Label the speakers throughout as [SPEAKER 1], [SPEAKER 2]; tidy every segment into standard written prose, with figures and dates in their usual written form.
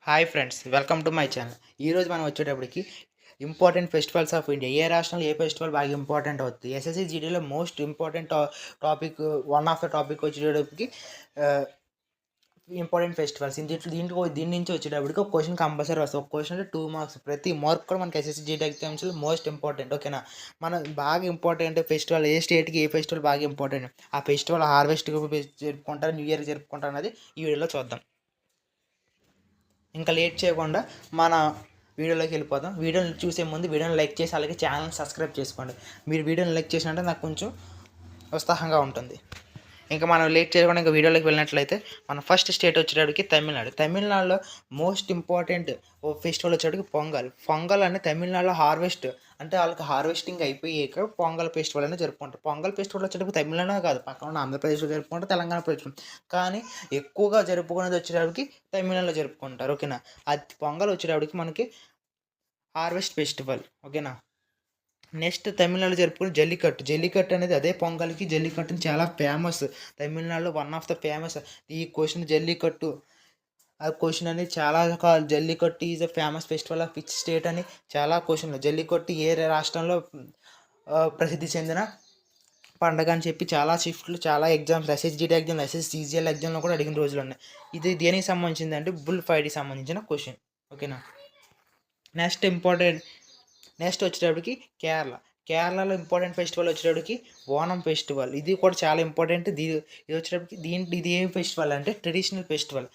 [SPEAKER 1] Hi friends, welcome to my channel. ఈరోజు మనం వచ్చేటప్పటికి ఇంపార్టెంట్ ఫెస్టివల్స్ ఆఫ్ ఇండియా. ఏ రాష్ట్రంలో ఏ ఫెస్టివల్ బాగా ఇంపార్టెంట్ అవుతుంది, ఎస్ఎస్సి జీడీలో most important topic, one of the topic వచ్చేటప్పటికి ఇంపార్టెంట్ ఫెస్టివల్స్. దీని నుంచి వచ్చేటప్పటికి ఒక క్వశ్చన్ కంపల్సరీ వస్తుంది. ఒక క్వశ్చన్ అంటే 2 మార్క్స్. ప్రతి మార్క్ కూడా మనకి ఎస్ఎస్సి జీడీ ఎగ్జామ్స్లో మోస్ట్ ఇంపార్టెంట్. ఓకేనా, మన బాగా ఇంపార్టెంట్ ఫెస్టివల్, ఏ స్టేట్కి ఏ ఫెస్టివల్ బాగా ఇంపార్టెంట్, ఆ ఫెస్టివల్ హార్వెస్ట్ జరుపుకుంటారు, న్యూ ఇయర్ జరుపుకుంటారు అనేది ఈ వీడియోలో చూద్దాం. ఇంకా లేట్ చేయకుండా మన వీడియోలోకి వెళ్ళిపోదాం. వీడియోని చూసే ముందు వీడియోని లైక్ చేసి అలాగే ఛానల్ సబ్స్క్రైబ్ చేసుకోండి. మీరు వీడియోని లైక్ చేసినట్టే నాకు కొంచెం ఉత్సాహంగా ఉంటుంది. ఇంకా మనం లేట్ చేయకుండా ఇంకా వీడియోలోకి వెళ్ళినట్లయితే మన ఫస్ట్ స్టేట్ వచ్చేటప్పటికి తమిళనాడు. తమిళనాడులో మోస్ట్ ఇంపార్టెంట్ ఫెస్టివల్ వచ్చేటప్పటికి పొంగల్. పొంగల్ అంటే తమిళనాడులో హార్వెస్ట్, అంటే వాళ్ళకి హార్వెస్టింగ్ అయిపోయాక పొంగల్ ఫెస్టివల్ అనేది జరుపుకుంటారు. పొంగల్ ఫెస్టివల్ వచ్చేటప్పుడు తమిళనాడు కాదు, పక్కన ఉన్న ఆంధ్రప్రదేశ్లో జరుపుకుంటారు, తెలంగాణ ప్రదేశ్, కానీ ఎక్కువగా జరుపుకునేది వచ్చేటప్పటికి తమిళనాడులో జరుపుకుంటారు. ఓకేనా, అది పొంగల్ వచ్చేటప్పటికి మనకి హార్వెస్ట్ ఫెస్టివల్. ఓకేనా, నెక్స్ట్ తమిళనాడు జరుపుకునే జల్లికట్టు. జల్లికట్టు అనేది అదే పొంగల్కి జల్లికట్టు చాలా ఫేమస్. తమిళనాడులో వన్ ఆఫ్ ద ఫేమస్ ఈ క్వశ్చన్. జల్లికట్టు ఆ క్వశ్చన్ అనేది చాలా రకాల. Jallikattu is a famous festival of which state అని చాలా క్వశ్చన్లు. జల్లికట్టు ఏ రాష్ట్రంలో ప్రసిద్ధి చెందిన పండగ అని చెప్పి చాలా షిఫ్ట్లు, చాలా ఎగ్జామ్స్, ఎస్ఎస్జిటి ఎగ్జామ్, ఎస్ఎస్సిజిఎల్ ఎగ్జామ్లో కూడా అడిగిన రోజులు ఉన్నాయి. ఇది దేనికి సంబంధించింది అంటే బుల్ ఫైట్కి సంబంధించిన క్వశ్చన్. ఓకేనా, నెక్స్ట్ వచ్చేటప్పటికి కేరళలో ఇంపార్టెంట్ ఫెస్టివల్ వచ్చేటప్పటికి ఓనం ఫెస్టివల్. ఇది కూడా చాలా ఇంపార్టెంట్. ఇది వచ్చేటప్పటికి ఇది ఏం ఫెస్టివల్ అంటే ట్రెడిషనల్ ఫెస్టివల్.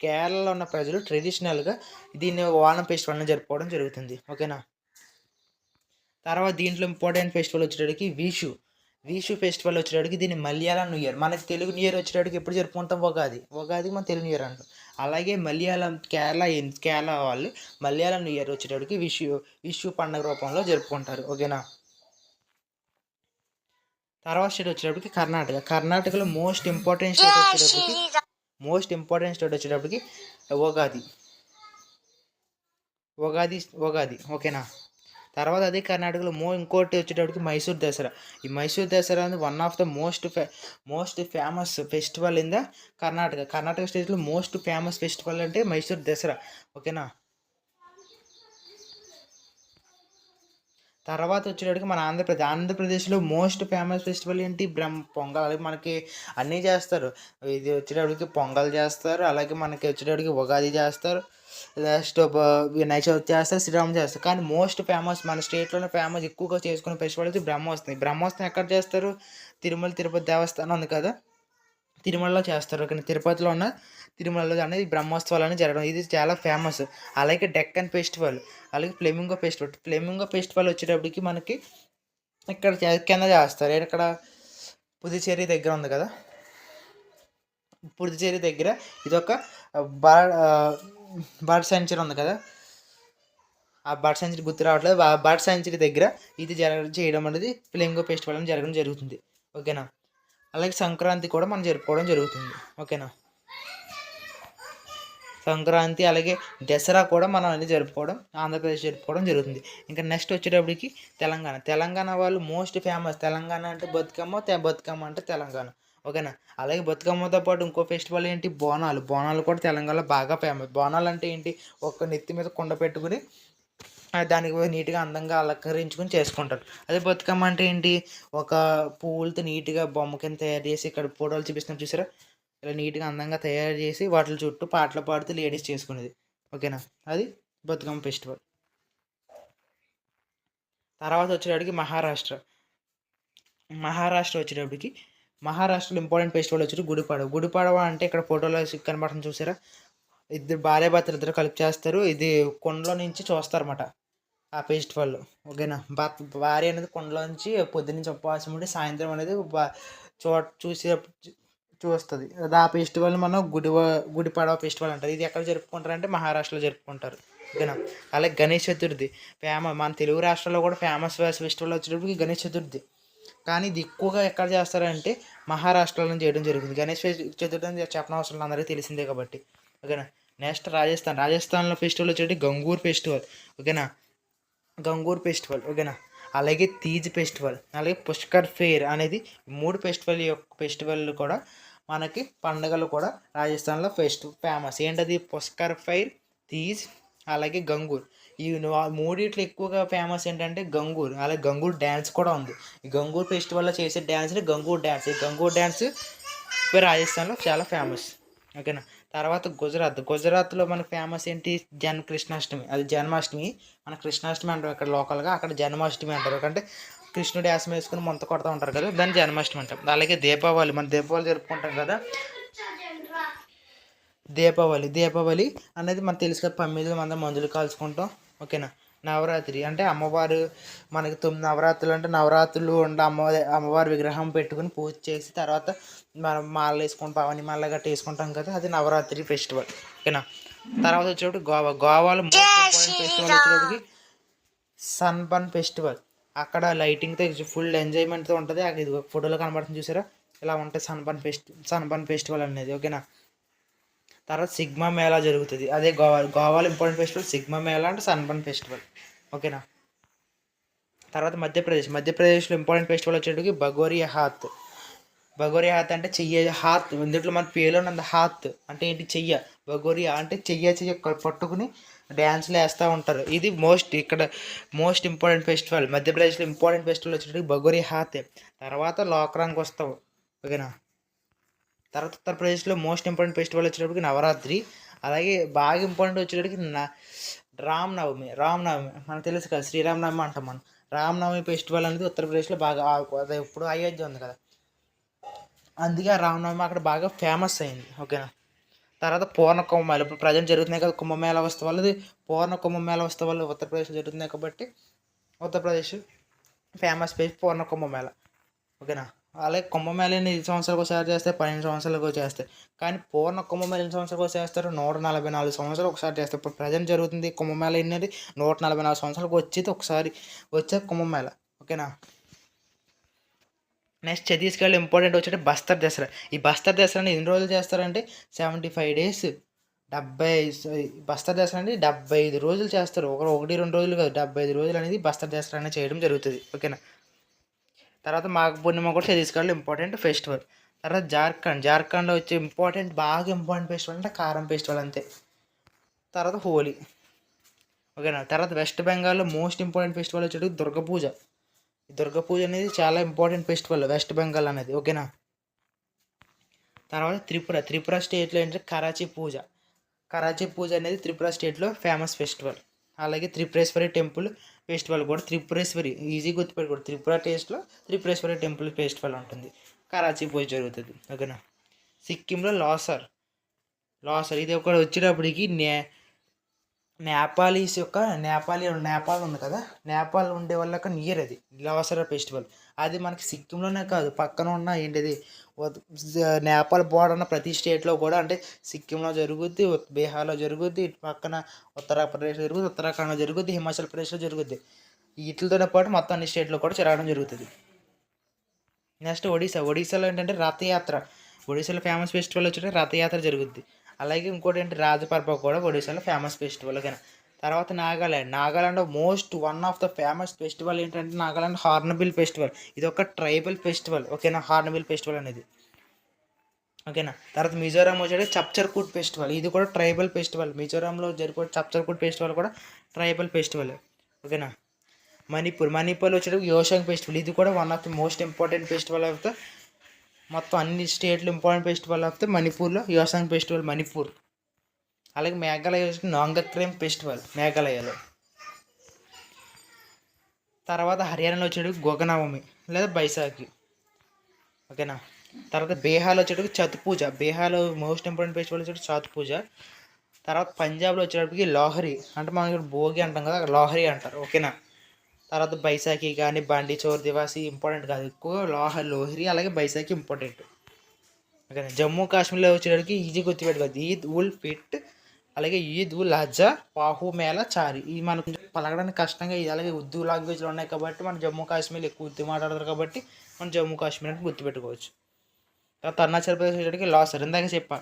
[SPEAKER 1] కేరళలో ఉన్న ప్రజలు ట్రెడిషనల్గా దీన్ని ఓనం ఫెస్టివల్ని జరుపుకోవడం జరుగుతుంది. ఓకేనా, తర్వాత దీంట్లో ఇంపార్టెంట్ ఫెస్టివల్ వచ్చేటప్పటికి విషు ఫెస్టివల్ వచ్చేటప్పటికి దీన్ని మలయాళం న్యూ ఇయర్. మనకి తెలుగు న్యూ ఇయర్ వచ్చేటప్పటికి ఎప్పుడు జరుపుకుంటాం, ఉగాది మన తెలుగు న్యూ ఇయర్ అంటాం. అలాగే కేరళ వాళ్ళు మలయాళం న్యూ ఇయర్ వచ్చేటప్పటికి విషు పండుగ రూపంలో జరుపుకుంటారు. ఓకేనా, తర్వాత స్టేట్ వచ్చేటప్పటికి కర్ణాటకలో మోస్ట్ ఇంపార్టెంట్ స్టేట్ వచ్చేటప్పటికి ఉగాది. ఓకేనా, తర్వాత అదే కర్ణాటకలో ఇంకోటి వచ్చేటప్పటికి మైసూర్ దసరా. ఈ మైసూర్ దసరా అనేది one of the most famous festival in the Karnataka స్టేట్లో మోస్ట్ ఫేమస్ ఫెస్టివల్ అంటే మైసూర్ దసరా. ఓకేనా, తర్వాత వచ్చేటప్పటికి మన ఆంధ్రప్రదేశ్లో మోస్ట్ ఫేమస్ ఫెస్టివల్ ఏంటి, పొంగల్. అలాగే మనకి అన్నీ చేస్తారు. ఇది వచ్చేటప్పటికి పొంగల్ చేస్తారు, అలాగే మనకి వచ్చేటప్పటికి ఉగాది చేస్తారు, నెక్స్ట్ వినాయక చవితి చేస్తారు, శ్రీరామ్ చేస్తారు. కానీ మోస్ట్ ఫేమస్ మన స్టేట్లోనే ఫేమస్ ఎక్కువగా చేసుకునే ఫెస్టివల్ అయితే బ్రహ్మోత్సవం ఎక్కడ చేస్తారు, తిరుపతి దేవస్థానం ఉంది కదా, తిరుమలలో చేస్తారు. కానీ తిరుపతిలో ఉన్న తిరుమలలో అనేది బ్రహ్మోత్సవాలు అనేది జరగడం, ఇది చాలా ఫేమస్. అలాగే డెక్కన్ ఫెస్టివల్, అలాగే ఫ్లెమింగో ఫెస్టివల్ వచ్చేటప్పటికి మనకి ఇక్కడ కింద చేస్తారు. ఇక్కడ పుదుచ్చేరి దగ్గర ఉంది కదా, పుదుచ్చేరి దగ్గర ఇదొక బర్డ్ సెంచరీ ఉంది కదా, ఆ బర్డ్ సెంచరీ గుర్తు రావట్లేదు. ఆ బర్డ్ సెంచరీ దగ్గర ఇది చేయడం అనేది ఫ్లెమింగో ఫెస్టివల్ అని జరగడం జరుగుతుంది. ఓకేనా, అలాగే సంక్రాంతి కూడా మనం జరుపుకోవడం జరుగుతుంది. ఓకేనా, సంక్రాంతి అలాగే దసరా కూడా మనం అన్ని జరుపుకోవడం, ఆంధ్రప్రదేశ్ జరుపుకోవడం జరుగుతుంది. ఇంకా నెక్స్ట్ వచ్చేటప్పటికి తెలంగాణ వాళ్ళు మోస్ట్ ఫేమస్. తెలంగాణ అంటే బతుకమ్మ అంటే తెలంగాణ. ఓకేనా, అలాగే బతుకమ్మతో పాటు ఇంకో ఫెస్టివల్ ఏంటి, బోనాలు కూడా తెలంగాణలో బాగా ఫేమస్. బోనాలు అంటే ఏంటి, ఒక నెత్తి మీద కుండ పెట్టుకుని దానికి నీట్గా అందంగా అలంకరించుకొని చేసుకుంటారు. అదే బతుకమ్మ అంటే ఏంటి, ఒక పువ్వులతో నీట్గా బొమ్మ కింద తయారు చేసి, ఇక్కడ ఫోటోలు చూపిస్తున్నాం చూసారా, ఇలా నీట్గా అందంగా తయారు చేసి వాటి చుట్టూ పాటలు పాడుతూ లేడీస్ చేసుకునేది. ఓకేనా, అది బతుకమ్మ ఫెస్టివల్. తర్వాత వచ్చేటప్పటికి మహారాష్ట్రలో ఇంపార్టెంట్ ఫెస్టివల్ వచ్చేసి గుడిపడవ అంటే ఇక్కడ ఫోటోలో కనబడుతుంది చూసారా, ఇద్దరు భార్యాభర్తలు ఇద్దరు కలిపి చేస్తారు. ఇది కొండలో నుంచి చూస్తారన్నమాట ఆ ఫెస్టివల్. ఓకేనా, భార్య అనేది కొండలో నుంచి పొద్దున్నుంచి ఉపవాసం ఉండి సాయంత్రం అనేది చూస్తుంది. ఆ ఫెస్టివల్ మనం గుడిపడవ ఫెస్టివల్ అంటారు. ఇది ఎక్కడ జరుపుకుంటారంటే మహారాష్ట్రలో జరుపుకుంటారు. ఓకేనా, అలాగే గణేష్ చతుర్థి మన తెలుగు రాష్ట్రాల్లో కూడా ఫేమస్ ఫెస్టివల్ వచ్చేటప్పటికి గణేష్ చతుర్థి. కానీ ఇది ఎక్కువగా ఎక్కడ చేస్తారంటే మహారాష్ట్రలో చేయడం జరుగుతుంది. గణేష్ చతుర్థి అని చెప్పనవసరం అందరికీ తెలిసిందే కాబట్టి. ఓకేనా, నెక్స్ట్ రాజస్థాన్లో ఫెస్టివల్ వచ్చేటి గంగూర్ ఫెస్టివల్. ఓకేనా, అలాగే తీజ్ ఫెస్టివల్, అలాగే పుష్కర్ ఫెయిర్ అనేది 3 ఫెస్టివల్ కూడా మనకి పండుగలు కూడా రాజస్థాన్లో ఫేమస్. ఏంటది, పుష్కర్ ఫెయిర్, తీజ్ అలాగే గంగూర్. ఈ మూడిట్లో ఎక్కువగా ఫేమస్ ఏంటంటే గంగూర్. అలాగే గంగూర్ డ్యాన్స్ కూడా ఉంది. ఈ గంగూర్ ఫెస్టివల్లో చేసే డ్యాన్స్ని గంగూర్ డ్యాన్స్. ఈ గంగూర్ డ్యాన్స్ రాజస్థాన్లో చాలా ఫేమస్. ఓకేనా. తర్వాత గుజరాత్లో మనకు ఫేమస్ ఏంటి, కృష్ణాష్టమి. అది జన్మాష్టమి, మన కృష్ణాష్టమి అంటారు ఇక్కడ లోకల్గా, అక్కడ జన్మాష్టమి అంటారు. అంటే కృష్ణుడు యాసం వేసుకుని మొంత కొడతా ఉంటారు కదా, దాన్ని జన్మాష్టమి అంటాం. అలాగే దీపావళి, మన దీపావళి జరుపుకుంటాం కదా. దీపావళి అనేది మనకు తెలుసు కదా, 9 మందులు కాల్చుకుంటాం. ఓకేనా. నవరాత్రి అంటే అమ్మవారు, మనకి 9 నవరాత్రులు అంటే నవరాత్రులు ఉండి అమ్మవారి విగ్రహం పెట్టుకుని పూజ చేసి తర్వాత మనం మాలలు వేసుకుంటాం, పవని మాల గట్రా వేసుకుంటాం కదా, అది నవరాత్రి ఫెస్టివల్. ఓకేనా. తర్వాత వచ్చేటప్పుడు గోవాలో మోస్ట్ ఇంపార్టెంట్ ఫెస్టివల్ వచ్చేటప్పటికి సన్బర్న్ ఫెస్టివల్. అక్కడ లైటింగ్తో ఫుల్ ఎంజాయ్మెంట్తో ఉంటుంది. అక్కడ ఇది ఫోటోలో కనబడుతుంది చూసారా, ఇలా ఉంటుంది సన్బర్న్ ఫెస్టివల్ అనేది. ఓకేనా. తర్వాత సిగ్మా మేళా జరుగుతుంది. అదే గోవాలో ఇంపార్టెంట్ ఫెస్టివల్ సిగ్మా మేళా అంటే సన్బర్న్ ఫెస్టివల్. ఓకేనా. తర్వాత మధ్యప్రదేశ్లో ఇంపార్టెంట్ ఫెస్టివల్ వచ్చేటికి భగోరియా హాత్ అంటే చెయ్య, హాత్ ఇందులో మన పేరులో ఉన్నది హాత్ అంటే ఏంటి, చెయ్య. భగోరియా అంటే చెయ్య పట్టుకుని డ్యాన్స్లు వేస్తూ ఉంటారు. ఇది ఇక్కడ మోస్ట్ ఇంపార్టెంట్ ఫెస్టివల్. మధ్యప్రదేశ్లో ఇంపార్టెంట్ ఫెస్టివల్ వచ్చేటికి భగోరియా హాత్. తర్వాత లోక్రాంగ్ వస్తావు. ఓకేనా. తర్వాత ఉత్తరప్రదేశ్లో మోస్ట్ ఇంపార్టెంట్ ఫెస్టివల్ వచ్చేటప్పటికి నవరాత్రి. అలాగే బాగా ఇంపార్టెంట్ వచ్చేటప్పటికి రామనవమి. మనకు తెలుసు కదా, శ్రీరామనవమి అంటాం మనం. రామనవమి ఫెస్టివల్ అనేది ఉత్తరప్రదేశ్లో బాగా, అదే ఇప్పుడు అయోధ్య ఉంది కదా, అందుకే ఆ రామనవమి అక్కడ బాగా ఫేమస్ అయింది. ఓకేనా. తర్వాత పూర్ణ కుంభమేళ, ఇప్పుడు ప్రజెంట్ జరుగుతున్నాయి కదా కుంభమేళ ఉత్సవాలు, పూర్ణ కుంభమేళ ఉత్సవాలు ఉత్తరప్రదేశ్లో జరుగుతున్నాయి కాబట్టి ఉత్తరప్రదేశ్ ఫేమస్ పూర్ణ కుంభమేళ. ఓకేనా. అలాగే కుంభమేళని 5 సంవత్సరాలకు ఒకసారి చేస్తే, 15 సంవత్సరాలకు చేస్తాయి. కానీ పూర్ణ కుంభమేళ 5 సంవత్సరాలకు చేస్తారు, 144 సంవత్సరాలు ఒకసారి చేస్తారు. ఇప్పుడు ప్రజెంట్ జరుగుతుంది కుంభమేళ అనేది 144 సంవత్సరాలకు వచ్చేది ఒకసారి వచ్చే కుంభమేళ. ఓకేనా. నెక్స్ట్ ఛత్తీస్గఢ్లో ఇంపార్టెంట్ వచ్చేటి బస్తర్ దసరా. ఈ బస్తర్ దసరాని ఎన్ని రోజులు చేస్తారంటే 75 డేస్. బస్తర్ దసరా అనేది 75 రోజులు చేస్తారు. 1-2 రోజులు కాదు, 75 రోజులు అనేది బస్తర్ దసరా అనేది చేయడం జరుగుతుంది. ఓకేనా. తర్వాత మాఘ పూర్ణిమ కూడా ఛత్తీస్గఢ్లో ఇంపార్టెంట్ ఫెస్టివల్. తర్వాత జార్ఖండ్లో వచ్చే బాగా ఇంపార్టెంట్ ఫెస్టివల్ అంటే కారం ఫెస్టివల్ అంతే. తర్వాత హోలీ. ఓకేనా. తర్వాత వెస్ట్ బెంగాల్లో మోస్ట్ ఇంపార్టెంట్ ఫెస్టివల్ వచ్చేది దుర్గా పూజ. ఈ దుర్గా పూజ అనేది చాలా ఇంపార్టెంట్ ఫెస్టివల్ వెస్ట్ బెంగాల్ అనేది. ఓకేనా. తర్వాత త్రిపుర స్టేట్లో ఏంటంటే కరాచీ పూజ అనేది త్రిపుర స్టేట్లో ఫేమస్ ఫెస్టివల్. అలాగే త్రిపురేశ్వరి టెంపుల్ ఫెస్టివల్ కూడా, త్రిపురేశ్వరి ఈజీ గుర్తుపెట్టుకోండి, త్రిపుర టేస్ట్లో త్రిపురేశ్వరి టెంపుల్ ఫెస్టివల్ ఉంటుంది, కరాచీ పూజ జరుగుతుంది. ఓకేనా. సిక్కింలో లాసర్ ఇది ఒకటి వచ్చేటప్పటికి నేపాల్ ఉంది కదా, నేపాల్ ఉండే వాళ్ళకి నియర్ అది లాసర్ ఫెస్టివల్. అది మనకి సిక్కింలోనే కాదు, పక్కన ఉన్న ఏంటిది నేపాల్ బోర్డర్ ఉన్న ప్రతి స్టేట్లో కూడా, అంటే సిక్కింలో జరుగుద్ది, బీహార్లో జరుగుద్ది, ఇటు పక్కన ఉత్తరప్రదేశ్లో జరుగుద్ది, ఉత్తరాఖండ్లో జరుగుద్ది, హిమాచల్ ప్రదేశ్లో జరుగుద్ది. వీటితోనే పాటు మొత్తం అన్ని స్టేట్లో కూడా జరగడం జరుగుతుంది. నెక్స్ట్ ఒడిశాలో ఏంటంటే రథయాత్ర. ఒడిశాలో ఫేమస్ ఫెస్టివల్ వచ్చేసి రథయాత్ర జరుగుద్ది. అలాగే ఇంకోటి ఏంటి, రాజపర్వ కూడా ఒడిశాలో ఫేమస్ ఫెస్టివల్. ఓకేనా. తర్వాత Nagaland one of the famous festival ఏంటంటే నాగాలాండ్ హార్న్బిల్ ఫెస్టివల్. ఇది ఒక ట్రైబల్ ఫెస్టివల్. ఓకేనా. హార్న్బిల్ ఫెస్టివల్ అనేది. ఓకేనా. తర్వాత మిజోరాం వచ్చేది చప్చర్కూట్ ఫెస్టివల్. ఇది కూడా ట్రైబల్ ఫెస్టివల్. మిజోరాంలో జరిగే చప్చర్కూట్ ఫెస్టివల్ కూడా ట్రైబల్ ఫెస్టివల్. ఓకేనా. మణిపూర్లో వచ్చేటప్పుడు యోషంగ్ ఫెస్టివల్. ఇది కూడా one of the most important festival of the మొత్తం అన్ని స్టేట్లు ఇంపార్టెంట్ ఫెస్టివల్ ఆఫ్ ద మణిపూర్లో యోషంగ్ ఫెస్టివల్ మణిపూర్. అలాగే మేఘాలయ నాంగక్రేమ్ ఫెస్టివల్ మేఘాలయలో. తర్వాత హర్యానాలో వచ్చేటప్పుడు గోగనవమి లేదా బైసాఖి. ఓకేనా. తర్వాత బీహార్లో వచ్చేటప్పుడు ఛత్ పూజ. బీహార్లో మోస్ట్ ఇంపార్టెంట్ ఫెస్టివల్ వచ్చేటప్పుడు ఛత్ పూజ. తర్వాత పంజాబ్లో వచ్చేటప్పటికి లోహరి, అంటే మనం ఇక్కడ భోగి అంటాం కదా, లోహరి అంటారు. ఓకేనా. తర్వాత బైసాఖి కానీ బండి చోర్ దివాసి ఇంపార్టెంట్ కాదు, ఎక్కువ లోహరి అలాగే బైసాఖి ఇంపార్టెంట్. ఓకేనా. జమ్మూ కాశ్మీర్లో వచ్చేటప్పటికి ఈజీ గుర్తుపెట్టుకోవాలి, ఈద్ ఉల్ ఫిట్ అలాగే ఈద్ ఉల్ అజ్హా పాహు మేళా చారి. ఇది మనకు పలకడానికి కష్టంగా, ఇది అలాగే ఉర్దూ లాంగ్వేజ్లో ఉన్నాయి కాబట్టి మన జమ్మూ కాశ్మీర్లో ఎక్కువ ఉర్దూ మాట్లాడతారు కాబట్టి మనం జమ్మూ కాశ్మీర్ అంటే గుర్తుపెట్టుకోవచ్చు. తర్వాత అరుణాచల్ ప్రదేశ్ వచ్చేటికి లాసర్. ఇందాక చెప్పా,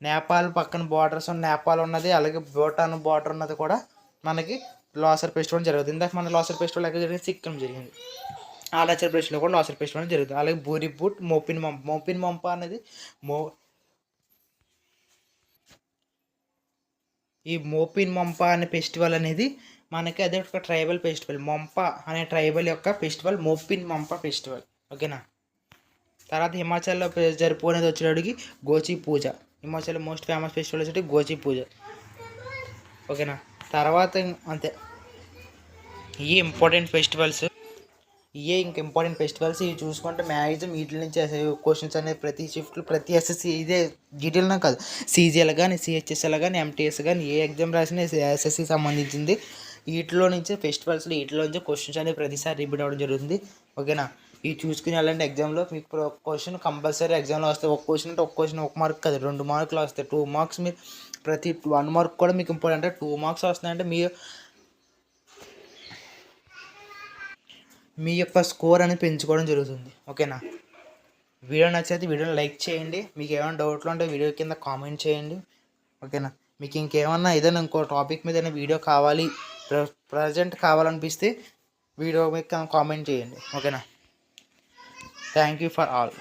[SPEAKER 1] నేపాల్ పక్కన బార్డర్స్ నేపాల్ ఉన్నది, అలాగే భూటాన్ బార్డర్ ఉన్నది కూడా మనకి లాసర్ ఫెస్టివల్ జరుగుతుంది. ఇందాక మన లాసర్ ఫెస్టివల్ ఎక్కడ జరిగింది, సిక్కిం జరిగింది. అరుణాచల్ ప్రదేశ్లో కూడా లాసర్ ఫెస్టివల్ జరుగుతుంది. అలాగే బూరిబుట్ మోపిన్ మంప అనేది ఈ మోపిన్ మొంప అనే ఫెస్టివల్ అనేది మనకి అదే ఒక ట్రైబల్ ఫెస్టివల్. మొంప అనే ట్రైబల్ యొక్క ఫెస్టివల్ మోపిన్ మొంప ఫెస్టివల్. ఓకేనా. తర్వాత హిమాచల్లో జరుపుకునేది వచ్చేటికి గోచి పూజ. హిమాచల్ మోస్ట్ ఫేమస్ ఫెస్టివల్ వచ్చేటి గోచి పూజ. ఓకేనా. తర్వాత అంతే, ఇవి ఇంపార్టెంట్ ఫెస్టివల్స్. ఇవి చూసుకుంటే మ్యాక్సిమం వీటి నుంచి క్వశ్చన్స్ అనేది ప్రతి షిఫ్ట్లు ప్రతి ఎస్ఎస్సి ఇదే డీటెయిల్గా కాదు, సీజీఎల్ కానీ సిహెచ్ఎస్ఎల్ కానీ ఎంటీఎస్ కానీ ఏ ఎగ్జామ్ రాసినా ఎస్ఎస్సి సంబంధించింది వీటిలో నుంచే ఫెస్టివల్స్లో వీటిలో నుంచి క్వశ్చన్స్ అనేది ప్రతిసారి రిపీట్ అవ్వడం జరుగుతుంది. ఓకేనా. ఇవి చూసుకుని వెళ్ళండి. ఎగ్జామ్లో మీకు క్వశ్చన్ కంపల్సరీ ఎగ్జామ్లో వస్తాయి. ఒక క్వశ్చన్ అంటే ఒక మార్క్ కాదు, 2 మార్కులు వస్తాయి. 2 మార్క్స్ మీరు ప్రతి 1 మార్క్ కూడా మీకు ఇంపార్టెంట్. అంటే 2 మార్క్స్ వస్తున్నాయంటే మీ యొక్క స్కోర్ అనేది పెంచుకోవడం జరుగుతుంది. ఓకేనా. వీడియో నచ్చితే వీడియోని లైక్ చేయండి. మీకు ఏమైనా డౌట్లు ఉంటే వీడియో కింద కామెంట్ చేయండి. ఓకేనా. మీకు ఇంకేమన్నా ఏదైనా ఇంకో టాపిక్ మీద వీడియో కావాలి, ప్రజెంట్ కావాలనిపిస్తే వీడియో మీద కామెంట్ చేయండి. ఓకేనా. Thank you for all.